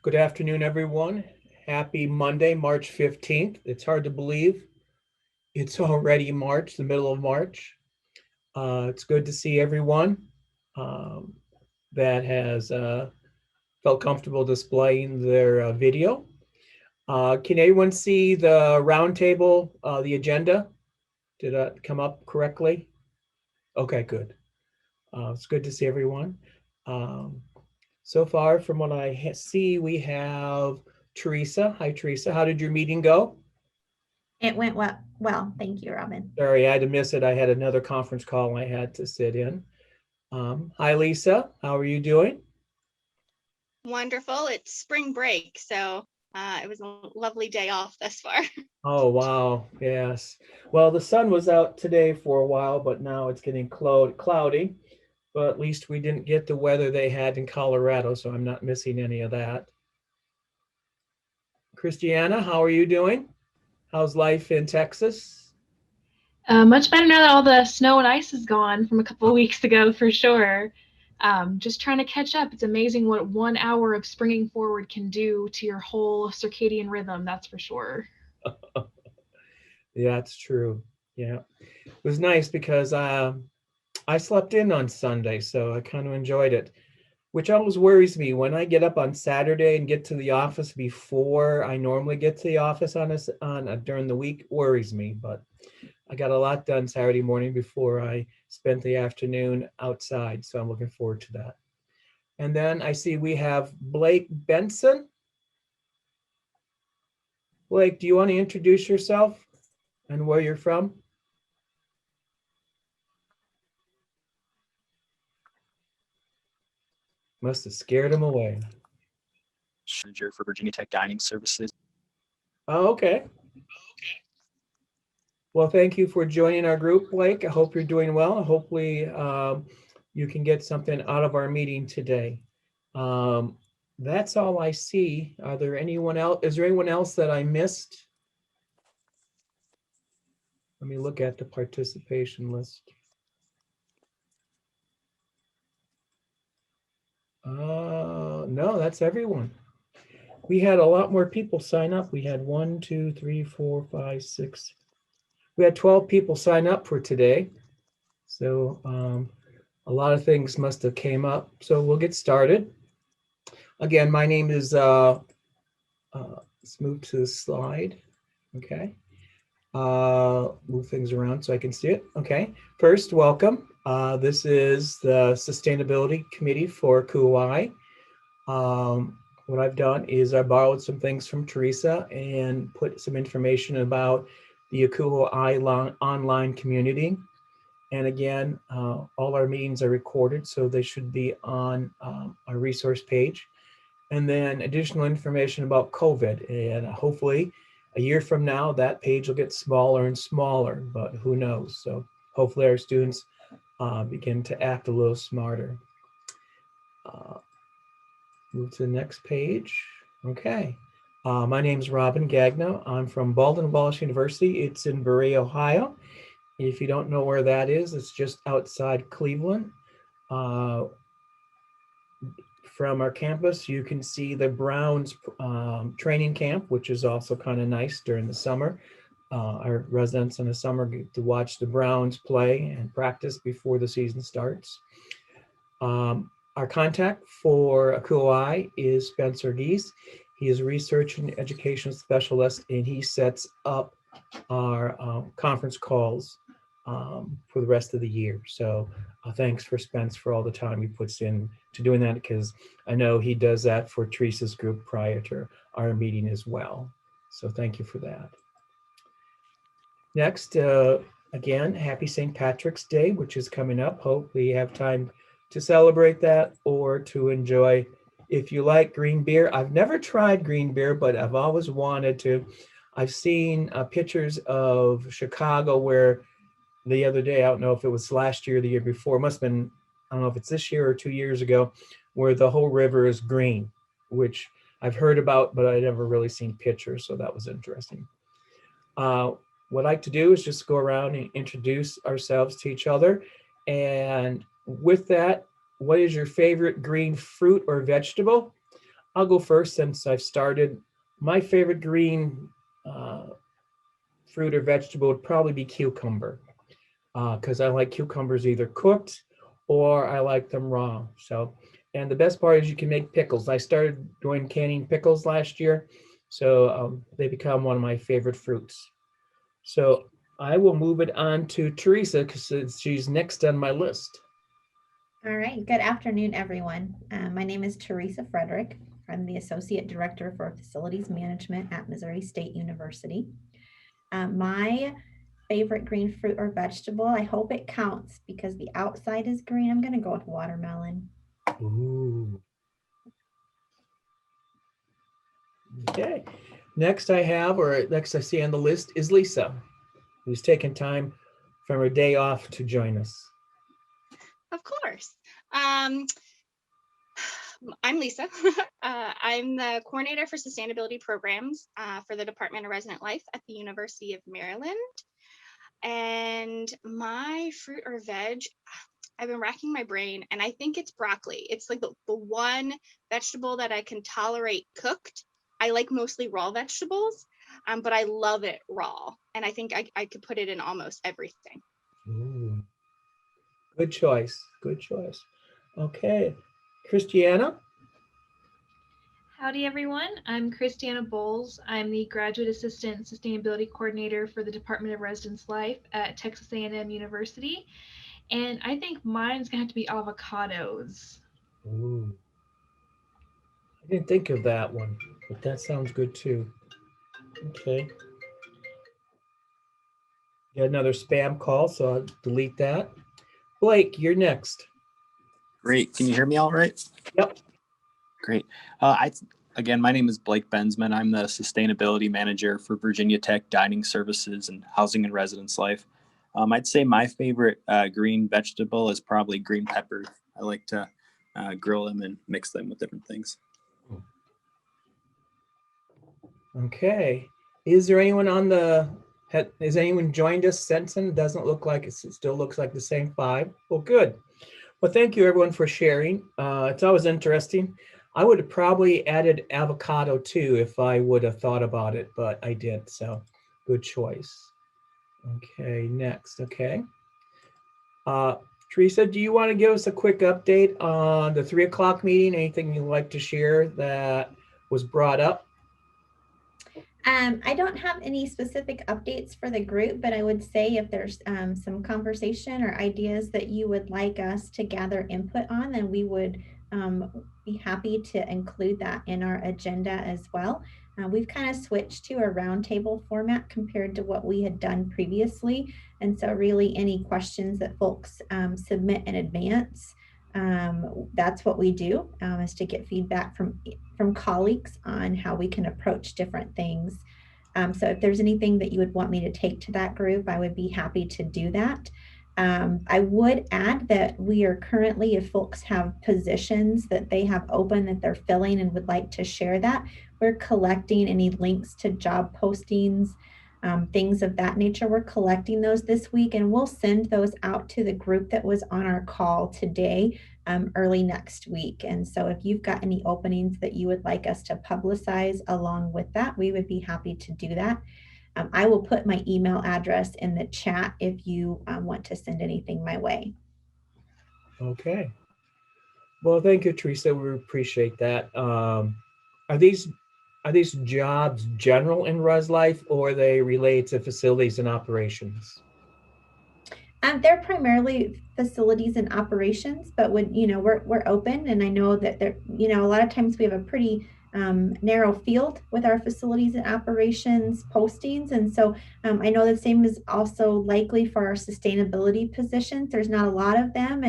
Good afternoon, everyone. Happy Monday, March 15th. It's hard to believe it's already March, the middle of March. It's good to see everyone um, that has felt comfortable displaying their video. Can everyone see the roundtable, the agenda? Did that come up correctly? Okay, good. It's good to see everyone. Um, so far, from what I see, we have Teresa. Hi, Teresa. How did your meeting go? It went well. Well, thank you, Robin. Sorry, I had to miss it. I had another conference call I had to sit in. Hi, Lisa. How are you doing? Wonderful. It's spring break, so it was a lovely day off thus far. Oh, wow. Yes. Well, the sun was out today for a while, but now it's getting cloudy. But at least we didn't get the weather they had in Colorado, so I'm not missing any of that. Christiana, how are you doing? How's life in Texas? Much better now that all the snow and ice is gone from a couple of weeks ago, for sure. Just trying to catch up. It's amazing what 1 hour of springing forward can do to your whole circadian rhythm, that's for sure. Yeah, it's true. Yeah. It was nice because I slept in on Sunday, so I kind of enjoyed it, which always worries me when I get up on Saturday and get to the office before I normally get to the office during the week. Worries me, but I got a lot done Saturday morning before I spent the afternoon outside, so I'm looking forward to that. And then I see we have Blake Benson. Blake, do you want to introduce yourself and where you're from? Must have scared him away. Manager for Virginia Tech Dining Services. Oh, okay. Well, thank you for joining our group, Blake. I hope you're doing well. Hopefully, you can get something out of our meeting today. That's all I see. Are there anyone else? Is there anyone else that I missed? Let me look at the participation list. No, that's everyone. We had a lot more people sign up. We had 1, 2, 3, 4, 5, 6. We had 12 people sign up for today. So a lot of things must have came up. So we'll get started. Again, my name is, let's move to the slide. Okay. Move things around so I can see it. Okay. First, welcome. This is the Sustainability Committee for ACUHO-I. What I've done is I borrowed some things from Teresa and put some information about the ACUHO-I online community. And again, all our meetings are recorded, so they should be on our resource page. And then additional information about COVID. And hopefully a year from now, that page will get smaller and smaller, but who knows? So hopefully our students begin to act a little smarter. Move to the next page. Okay. My name is Robin Gagno. I'm from Baldwin Wallace University. It's in Berea, Ohio. If you don't know where that is, it's just outside Cleveland. From our campus, you can see the Browns training camp, which is also kind of nice during the summer. Our residents in the summer get to watch the Browns play and practice before the season starts. Our contact for ACUHO-I is Spencer Geese. He is a research and education specialist, and he sets up our conference calls for the rest of the year. So thanks for Spence for all the time he puts in to doing that, because I know he does that for Teresa's group prior to our meeting as well. So thank you for that. Next, again, happy St. Patrick's Day, which is coming up. Hope we have time to celebrate that or to enjoy. If you like green beer, I've never tried green beer, but I've always wanted to. I've seen pictures of Chicago where the other day, I don't know if it was last year or the year before, it must have been, I don't know if it's this year or 2 years ago, where the whole river is green, which I've heard about, but I'd never really seen pictures, so that was interesting. What I'd like to do is just go around and introduce ourselves to each other. And with that, what is your favorite green fruit or vegetable? I'll go first since I've started. My favorite green fruit or vegetable would probably be cucumber, because I like cucumbers either cooked or I like them raw. So, and the best part is you can make pickles. I started doing canning pickles last year, so they become one of my favorite fruits. So I will move it on to Teresa because she's next on my list. All right. Good afternoon, everyone. My name is Teresa Frederick. I'm the Associate Director for Facilities Management at Missouri State University. My favorite green fruit or vegetable, I hope it counts because the outside is green. I'm going to go with watermelon. Ooh. Okay. Next I see on the list is Lisa, who's taking time from her day off to join us. Of course. I'm Lisa. I'm the coordinator for sustainability programs for the Department of Resident Life at the University of Maryland. And my fruit or veg, I've been racking my brain, and I think it's broccoli. It's like the one vegetable that I can tolerate cooked. I like mostly raw vegetables, but I love it raw. And I think I could put it in almost everything. Ooh. Good choice. Good choice. Okay. Christiana? Howdy, everyone. I'm Christiana Bowles. I'm the Graduate Assistant Sustainability Coordinator for the Department of Residence Life at Texas A&M University. And I think mine's going to have to be avocados. Ooh. I didn't think of that one, but that sounds good too. Okay. Got another spam call, so I'll delete that. Blake, you're next. Great. Can you hear me all right? Yep. Great. Again, my name is Blake Bensman. I'm the Sustainability Manager for Virginia Tech Dining Services and Housing and Residence Life. I'd say my favorite green vegetable is probably green peppers. I like to grill them and mix them with different things. Okay. Is there anyone has anyone joined us since then? It doesn't look like it still looks like the same five. Well, good. Well, thank you everyone for sharing. It's always interesting. I would have probably added avocado too if I would have thought about it, but I did. So good choice. Okay, next. Okay. Teresa, do you want to give us a quick update on the 3 o'clock meeting? Anything you'd like to share that was brought up? I don't have any specific updates for the group, but I would say if there's some conversation or ideas that you would like us to gather input on, then we would be happy to include that in our agenda as well. We've kind of switched to a roundtable format compared to what we had done previously. And so really any questions that folks submit in advance, that's what we do, is to get feedback from colleagues on how we can approach different things. So if there's anything that you would want me to take to that group, I would be happy to do that. I would add that we are currently, if folks have positions that they have open that they're filling and would like to share that, we're collecting any links to job postings, things of that nature. We're collecting those this week, and we'll send those out to the group that was on our call today, early next week. And so if you've got any openings that you would like us to publicize along with that, we would be happy to do that. I will put my email address in the chat if you want to send anything my way. Okay. Well, thank you, Teresa. We appreciate that. Are these jobs general in Res Life, or are they related to facilities and operations? They're primarily facilities and operations, but we're open, and I know that a lot of times we have a pretty narrow field with our facilities and operations postings, and so I know the same is also likely for our sustainability positions. There's not a lot of them,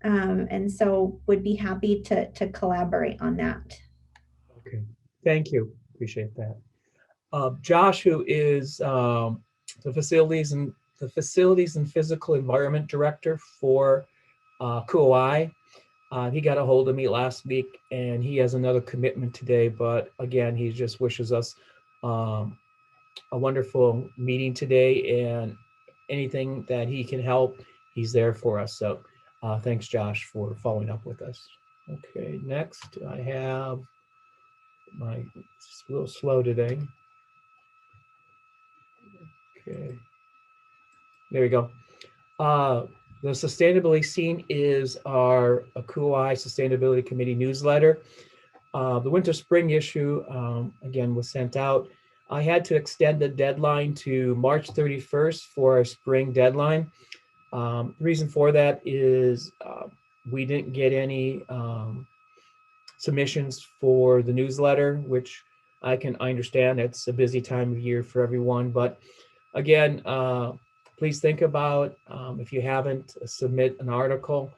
and so would be happy to collaborate on that. Okay, thank you. Appreciate that. Josh, who is the facilities and physical environment director for ACUHO-I. He got a hold of me last week, and he has another commitment today. But again, he just wishes us a wonderful meeting today, and anything that he can help, he's there for us. So thanks, Josh, for following up with us. Okay, next I have It's a little slow today. Okay. There we go. The Sustainability Scene is our ACUHO-I Sustainability Committee newsletter. The winter spring issue, again, was sent out. I had to extend the deadline to March 31st for our spring deadline. The reason for that is we didn't get any submissions for the newsletter, which I understand it's a busy time of year for everyone. But again, please think about if you haven't submit an article.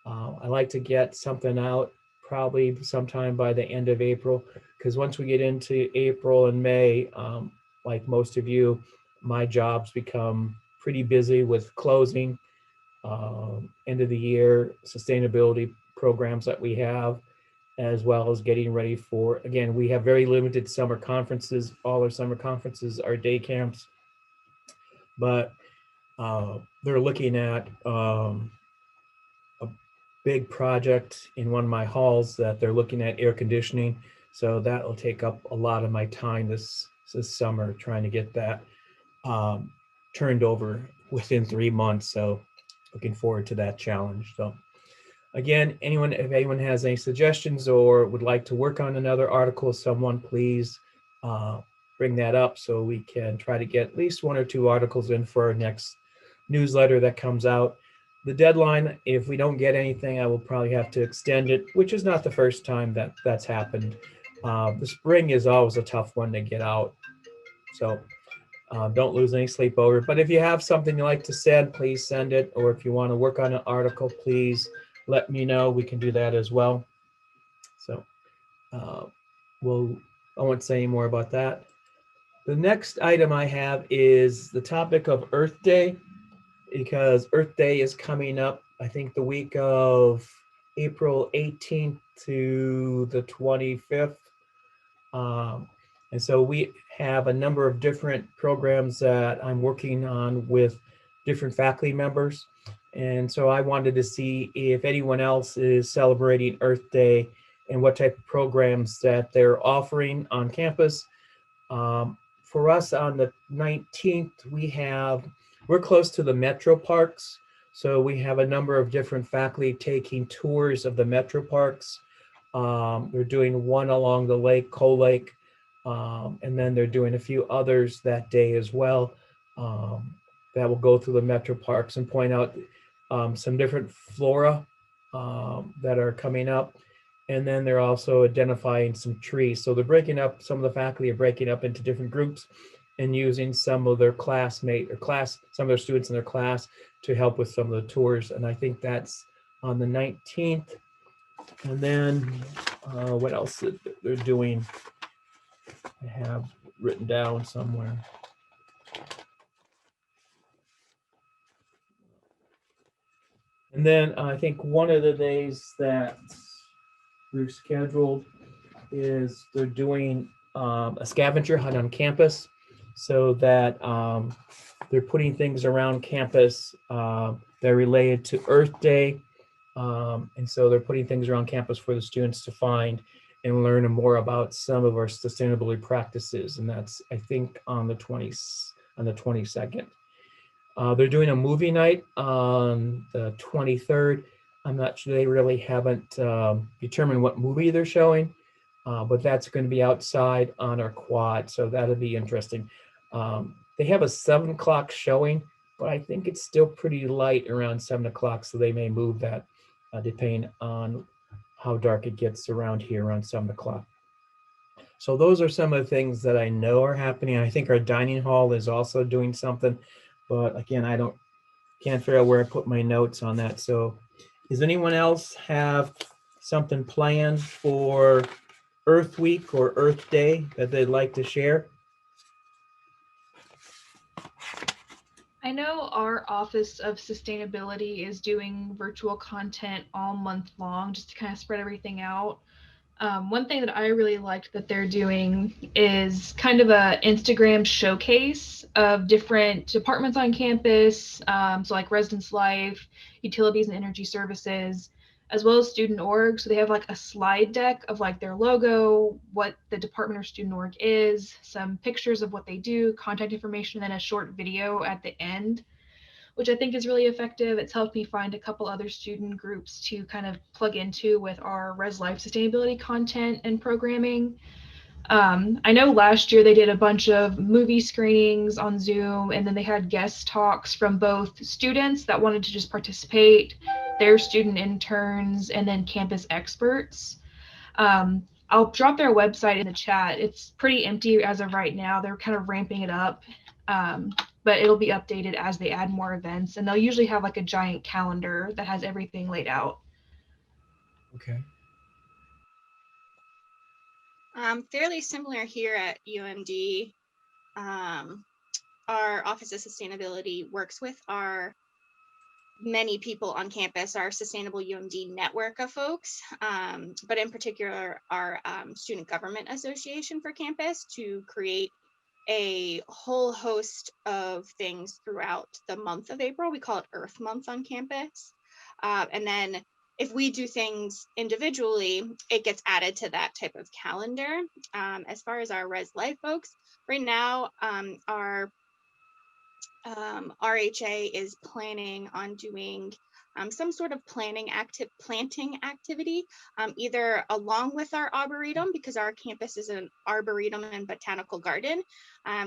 I like to get something out probably sometime by the end of April, because once we get into April and May, like most of you, my jobs become pretty busy with closing, end of the year sustainability programs that we have, as well as getting ready for, again, we have very limited summer conferences. All our summer conferences are day camps, but they're looking at a big project in one of my halls that they're looking at air conditioning. So that will take up a lot of my time this summer, trying to get that turned over within 3 months. So looking forward to that challenge. So again, if anyone has any suggestions or would like to work on another article, someone please bring that up so we can try to get at least 1 or 2 articles in for our next newsletter that comes out. The deadline, if we don't get anything, I will probably have to extend it, which is not the first time that's happened. The spring is always a tough one to get out. So don't lose any sleep over it. But if you have something you'd like to send, please send it. Or if you want to work on an article, please let me know. We can do that as well. So I won't say any more about that. The next item I have is the topic of Earth Day, because Earth Day is coming up, I think the week of April 18th to the 25th. And so we have a number of different programs that I'm working on with different faculty members. And so I wanted to see if anyone else is celebrating Earth Day and what type of programs that they're offering on campus. For us on the 19th, we're close to the metro parks. So we have a number of different faculty taking tours of the metro parks. They're doing one along the lake, Coal Lake, and then they're doing a few others that day as well, that will go through the metro parks and point out some different flora that are coming up. And then they're also identifying some trees. So they're breaking up, some of the faculty are breaking up into different groups and using some of their some of their students in their class to help with some of the tours. And I think that's on the 19th. And then what else they're doing, I have written down somewhere. And then I think one of the days that we've scheduled is they're doing a scavenger hunt on campus, so that they're putting things around campus that are related to Earth Day. And so they're putting things around campus for the students to find and learn more about some of our sustainability practices. And that's, I think, on the 22nd. They're doing a movie night on the 23rd. I'm not sure, they really haven't determined what movie they're showing, but that's going to be outside on our quad, so that'll be interesting. They have a 7 o'clock showing, but I think it's still pretty light around 7 o'clock, so they may move that depending on how dark it gets around here around 7 o'clock. So those are some of the things that I know are happening. I think our dining hall is also doing something, but again, can't figure out where I put my notes on that. So does anyone else have something planned for Earth Week or Earth Day that they'd like to share? I know our Office of Sustainability is doing virtual content all month long just to kind of spread everything out. One thing that I really liked that they're doing is kind of a Instagram showcase of different departments on campus. So like residence life, utilities and energy services, as well as student org. So they have like a slide deck of like their logo, what the department or student org is, some pictures of what they do, contact information, and then a short video at the end, which I think is really effective. It's helped me find a couple other student groups to kind of plug into with our Res Life sustainability content and programming. I know last year they did a bunch of movie screenings on Zoom, and then they had guest talks from both students that wanted to just participate, their student interns, and then campus experts. I'll drop their website in the chat. It's pretty empty as of right now. They're kind of ramping it up, but it'll be updated as they add more events. And they'll usually have like a giant calendar that has everything laid out. Okay. Fairly similar here at UMD. Our Office of Sustainability works with our many people on campus, our Sustainable UMD network of folks, but in particular our Student Government Association for campus, to create a whole host of things throughout the month of April. We call it Earth Month on campus. And then if we do things individually, it gets added to that type of calendar. As far as our Res Life folks, right now, our RHA is planning on doing some sort of planting activity, either along with our arboretum, because our campus is an arboretum and botanical garden.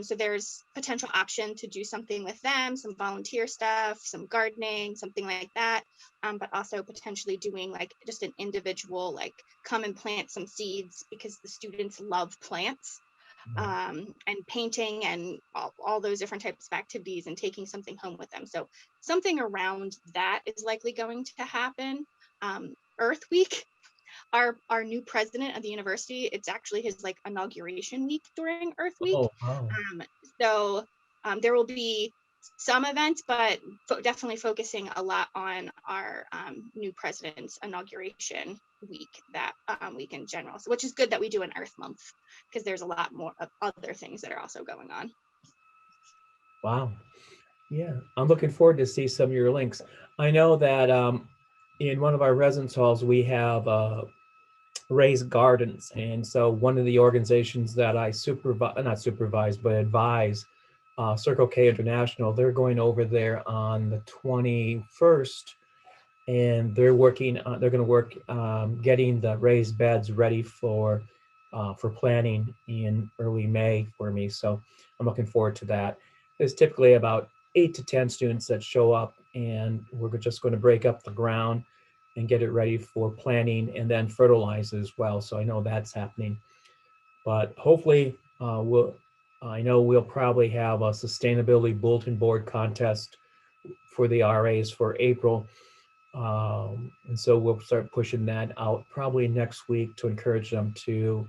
So there's potential option to do something with them, some volunteer stuff, some gardening, something like that, but also potentially doing like just an individual, like come and plant some seeds, because the students love plants. And painting and all those different types of activities, and taking something home with them. So something around that is likely going to happen. Earth Week, our new president of the university, it's actually his like inauguration week during Earth Week. Oh, wow. So there will be some events, but definitely focusing a lot on our new president's inauguration week, that week in general. So, which is good that we do an Earth Month, because there's a lot more of other things that are also going on. Wow. Yeah, I'm looking forward to see some of your links. I know that in one of our residence halls, we have raised gardens. And so one of the organizations that I not supervise, but advise, Circle K International, they're going over there on the 21st, and they're working, they're going to work getting the raised beds ready for planting in early May for me. So I'm looking forward to that. There's typically about 8 to 10 students that show up, and we're just going to break up the ground and get it ready for planting and then fertilize as well. So I know that's happening. But hopefully I know we'll probably have a sustainability bulletin board contest for the RAs for April. And so we'll start pushing that out probably next week to encourage them to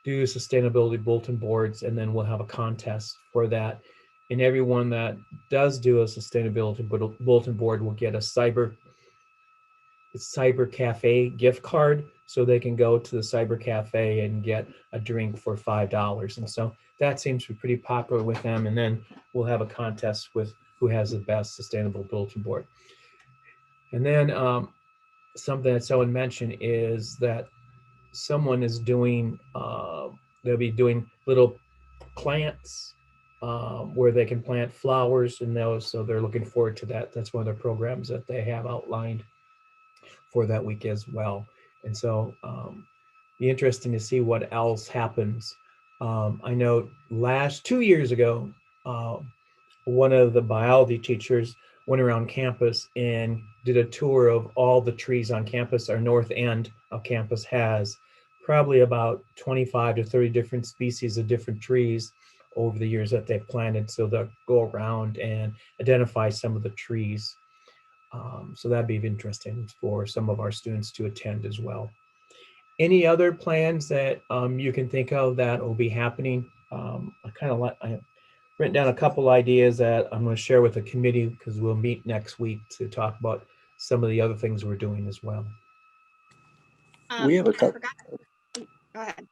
do sustainability bulletin boards, and then we'll have a contest for that. And everyone that does do a sustainability bulletin board will get a cyber cafe gift card, so they can go to the cyber cafe and get a drink for $5. And so that seems to be pretty popular with them. And then we'll have a contest with who has the best sustainable bulletin board. And then something that someone mentioned is that someone is doing, they'll be doing little plants where they can plant flowers and those. So they're looking forward to that. That's one of the programs that they have outlined for that week as well. And so be interesting to see what else happens. I know 2 years ago, one of the biology teachers went around campus and did a tour of all the trees on campus. Our north end of campus has probably about 25 to 30 different species of different trees over the years that they've planted. So they'll go around and identify some of the trees. So that'd be interesting for some of our students to attend as well. Any other plans that you can think of that will be happening? I've written down a couple ideas that I'm going to share with the committee, because we'll meet next week to talk about some of the other things we're doing as well. We have a couple. Go ahead.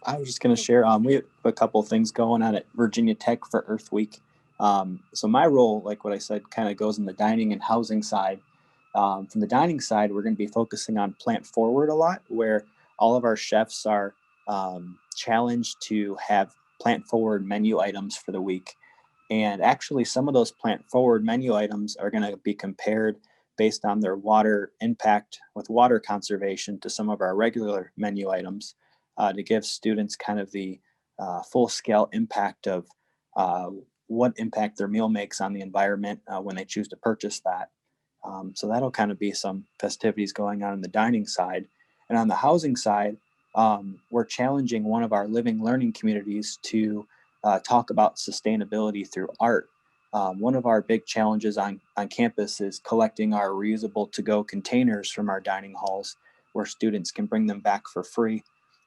I was just going to share, we have a couple things going on at Virginia Tech for Earth Week. So my role, like what I said, kind of goes in the dining and housing side. From the dining side, we're going to be focusing on plant forward a lot, where all of our chefs are challenged to have plant forward menu items for the week. And actually, some of those plant forward menu items are going to be compared based on their water impact with water conservation to some of our regular menu items to give students kind of the full scale impact of what impact their meal makes on the environment when they choose to purchase that. So that'll kind of be some festivities going on the dining side. And on the housing side, we're challenging one of our living learning communities to talk about sustainability through art. One of our big challenges on campus is collecting our reusable to-go containers from our dining halls, where students can bring them back for free,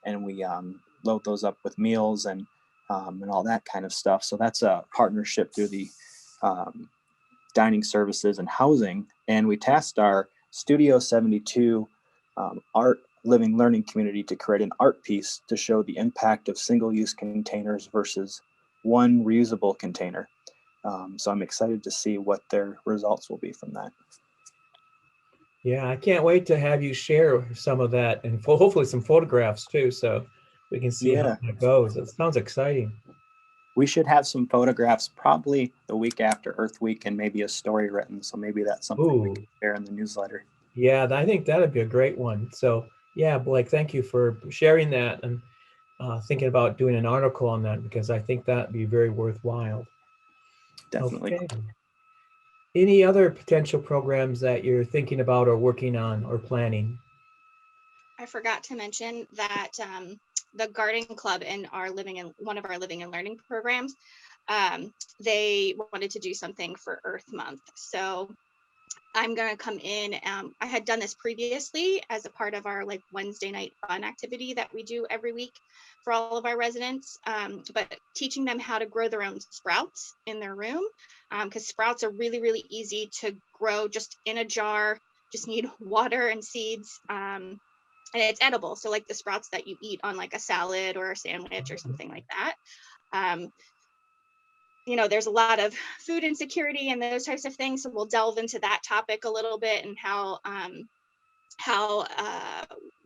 and we load those up with meals and all that kind of stuff. So that's a partnership through the dining services and housing, and we tasked our Studio 72 art living learning community to create an art piece to show the impact of single-use containers versus one reusable container. So I'm excited to see what their results will be from that. Yeah, I can't wait to have you share some of that, and hopefully some photographs too, so we can see how that goes. It sounds exciting. We should have some photographs probably the week after Earth Week, and maybe a story written. So maybe that's something we can share in the newsletter. Yeah, I think that'd be a great one. So yeah, Blake, thank you for sharing that and thinking about doing an article on that, because I think that'd be very worthwhile. Definitely. Okay. Any other potential programs that you're thinking about or working on or planning? I forgot to mention that the garden club in one of our living and learning programs, they wanted to do something for Earth Month. So I'm going to come in. I had done this previously as a part of our Wednesday night fun activity that we do every week for all of our residents, but teaching them how to grow their own sprouts in their room, because sprouts are really, really easy to grow just in a jar, just need water and seeds. And it's edible. So like the sprouts that you eat on like a salad or a sandwich or something like that. There's a lot of food insecurity and those types of things. So we'll delve into that topic a little bit and how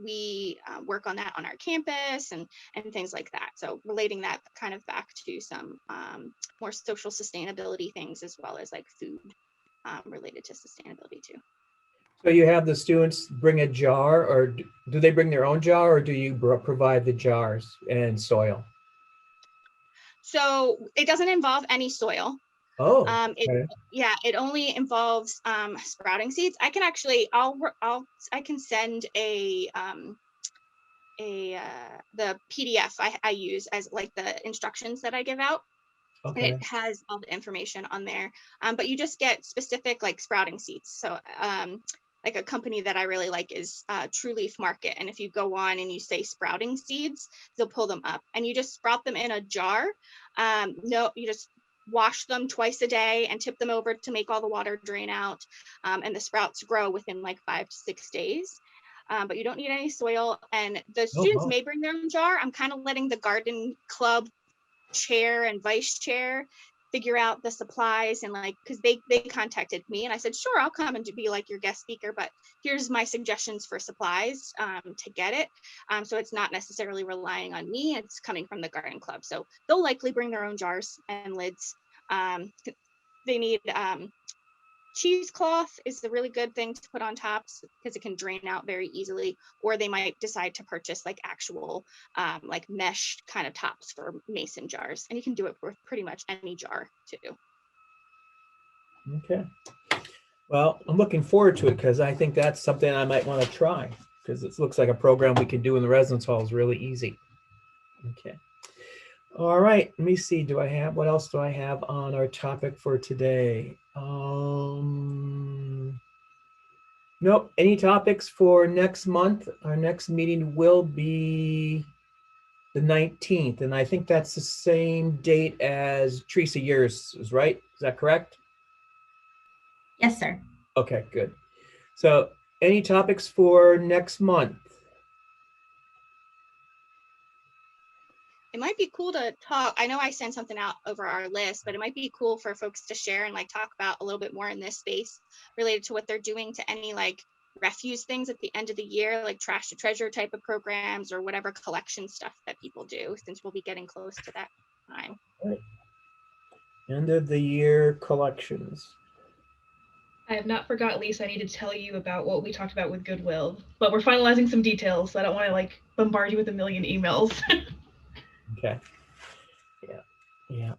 we work on that on our campus and things like that. So relating that kind of back to some more social sustainability things, as well as like food related to sustainability too. So you have the students bring a jar, or do they bring their own jar, or do you provide the jars and soil? So it doesn't involve any soil. Oh, okay. It only involves sprouting seeds. I can actually, I can send the PDF I use as like the instructions that I give out. Okay. And it has all the information on there. But you just get specific like sprouting seeds. So like a company that I really like is True Leaf Market. And if you go on and you say sprouting seeds, they'll pull them up and you just sprout them in a jar. You just wash them twice a day and tip them over to make all the water drain out. And the sprouts grow within like 5 to 6 days. But you don't need any soil. And the students may bring their own jar. I'm kind of letting the garden club chair and vice chair figure out the supplies, and like, because they contacted me and I said, sure, I'll come and be like your guest speaker, but here's my suggestions for supplies to get it. So it's not necessarily relying on me, it's coming from the garden club. So they'll likely bring their own jars and lids. They need cheesecloth is a really good thing to put on tops because it can drain out very easily, or they might decide to purchase like actual like mesh kind of tops for mason jars, and you can do it with pretty much any jar too. Okay, well, I'm looking forward to it because I think that's something I might want to try, because it looks like a program we can do in the residence hall is really easy. Okay, all right, let me see, what else do I have on our topic for today? Nope. Any topics for next month? Our next meeting will be the 19th, and I think that's the same date as Teresa, yours is, right? Is that correct? Yes, sir. Okay, good. So any topics for next month? it might be cool to talk. I know I sent something out over our list, but it might be cool for folks to share and like talk about a little bit more in this space related to what they're doing to any like refuse things at the end of the year, like trash to treasure type of programs or whatever collection stuff that people do, since we'll be getting close to that time. End of the year collections. I have not forgot, Lisa. I need to tell you about what we talked about with Goodwill, but we're finalizing some details, so I don't want to like bombard you with a million emails. Okay. Yeah.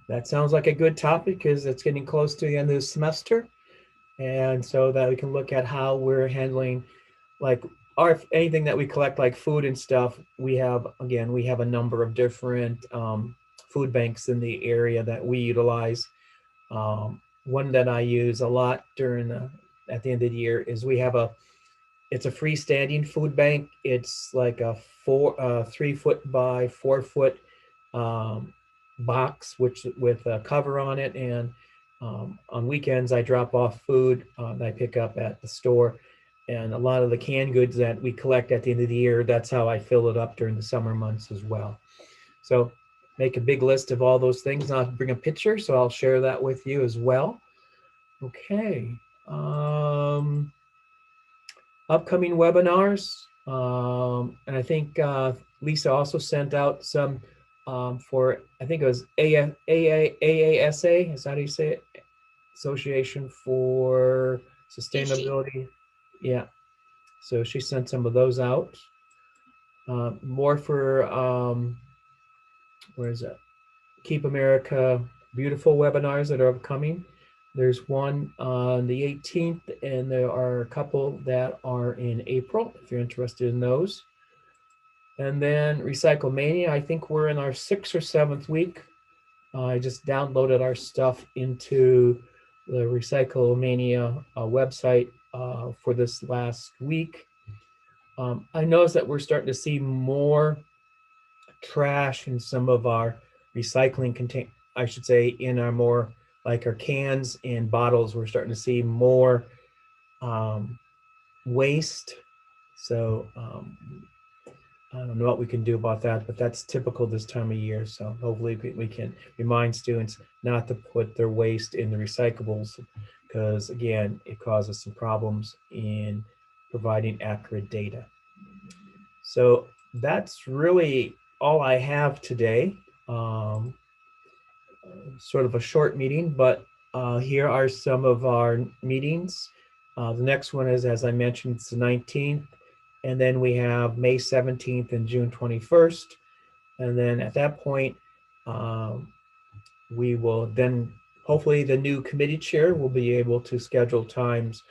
That sounds like a good topic because it's getting close to the end of the semester. And so that we can look at how we're handling like anything that we collect, like food and stuff. We have a number of different food banks in the area that we utilize. One that I use a lot at the end of the year is it's a freestanding food bank. It's like a 3 foot by 4 foot box, with a cover on it. And on weekends, I drop off food that I pick up at the store. And a lot of the canned goods that we collect at the end of the year, that's how I fill it up during the summer months as well. So make a big list of all those things. I'll bring a picture, so I'll share that with you as well. Okay. Upcoming webinars. And I think Lisa also sent out some for, I think it was AASA, is that how you say it? Association for Sustainability. Yeah. So she sent some of those out. More for, where is it? Keep America Beautiful webinars that are upcoming. There's one on the 18th, and there are a couple that are in April, if you're interested in those. And then Recycle Mania, I think we're in our 6th or 7th week. I just downloaded our stuff into the Recycle Mania website for this last week. I noticed that we're starting to see more trash in some of our recycling I should say in our more like our cans and bottles. We're starting to see more waste. So I don't know what we can do about that, but that's typical this time of year. So hopefully we can remind students not to put their waste in the recyclables, because again, it causes some problems in providing accurate data. So that's really all I have today. Sort of a short meeting, but here are some of our meetings. The next one is, as I mentioned, it's the 19th. And then we have May 17th and June 21st. And then at that point, we will then, hopefully the new committee chair will be able to schedule times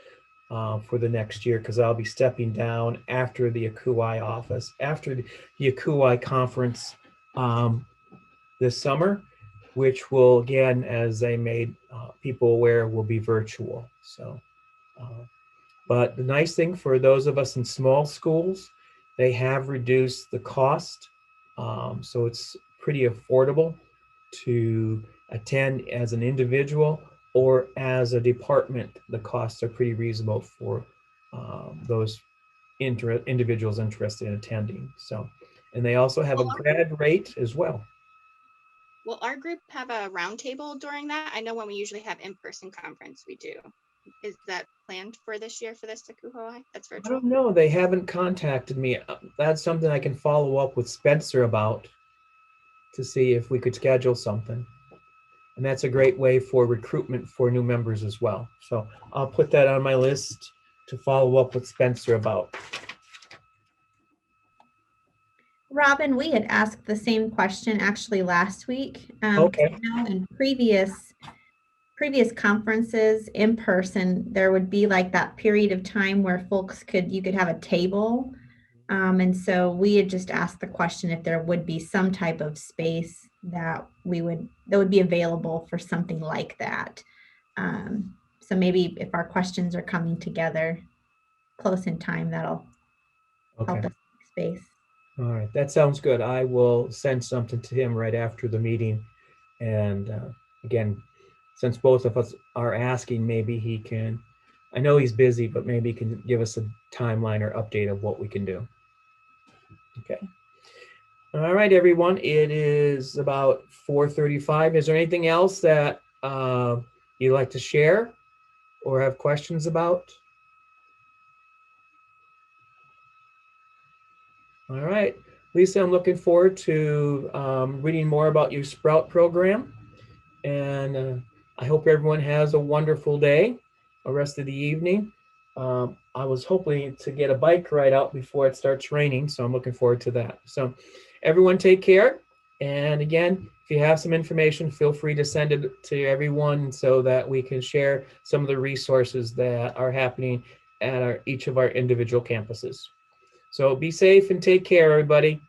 for the next year, because I'll be stepping down after the ACUHO-I office, after the ACUHO-I conference this summer, which will, again, as I made people aware, will be virtual. So, but the nice thing for those of us in small schools, they have reduced the cost. So it's pretty affordable to attend as an individual or as a department. The costs are pretty reasonable for those individuals interested in attending. So, and they also have a grad rate as well. Will our group have a roundtable during that? I know when we usually have in-person conference, we do. Is that planned for this year for this ACUHO-I? That's virtual. I don't know. They haven't contacted me. That's something I can follow up with Spencer about to see if we could schedule something. And that's a great way for recruitment for new members as well. So I'll put that on my list to follow up with Spencer about. Robin, we had asked the same question actually last week. Okay. In previous conferences in person, there would be like that period of time where you could have a table. And so we had just asked the question if there would be some type of space that would be available for something like that. So maybe if our questions are coming together close in time, that'll help us make space. All right, that sounds good. I will send something to him right after the meeting. And again, since both of us are asking, maybe he can, I know he's busy, but maybe he can give us a timeline or update of what we can do. Okay. All right, everyone. It is about 4:35. Is there anything else that you'd like to share or have questions about? All right, Lisa, I'm looking forward to reading more about your Sprout program. And I hope everyone has a wonderful day, the rest of the evening. I was hoping to get a bike ride out before it starts raining, so I'm looking forward to that. So everyone take care. And again, if you have some information, feel free to send it to everyone so that we can share some of the resources that are happening at each of our individual campuses. So be safe and take care, everybody.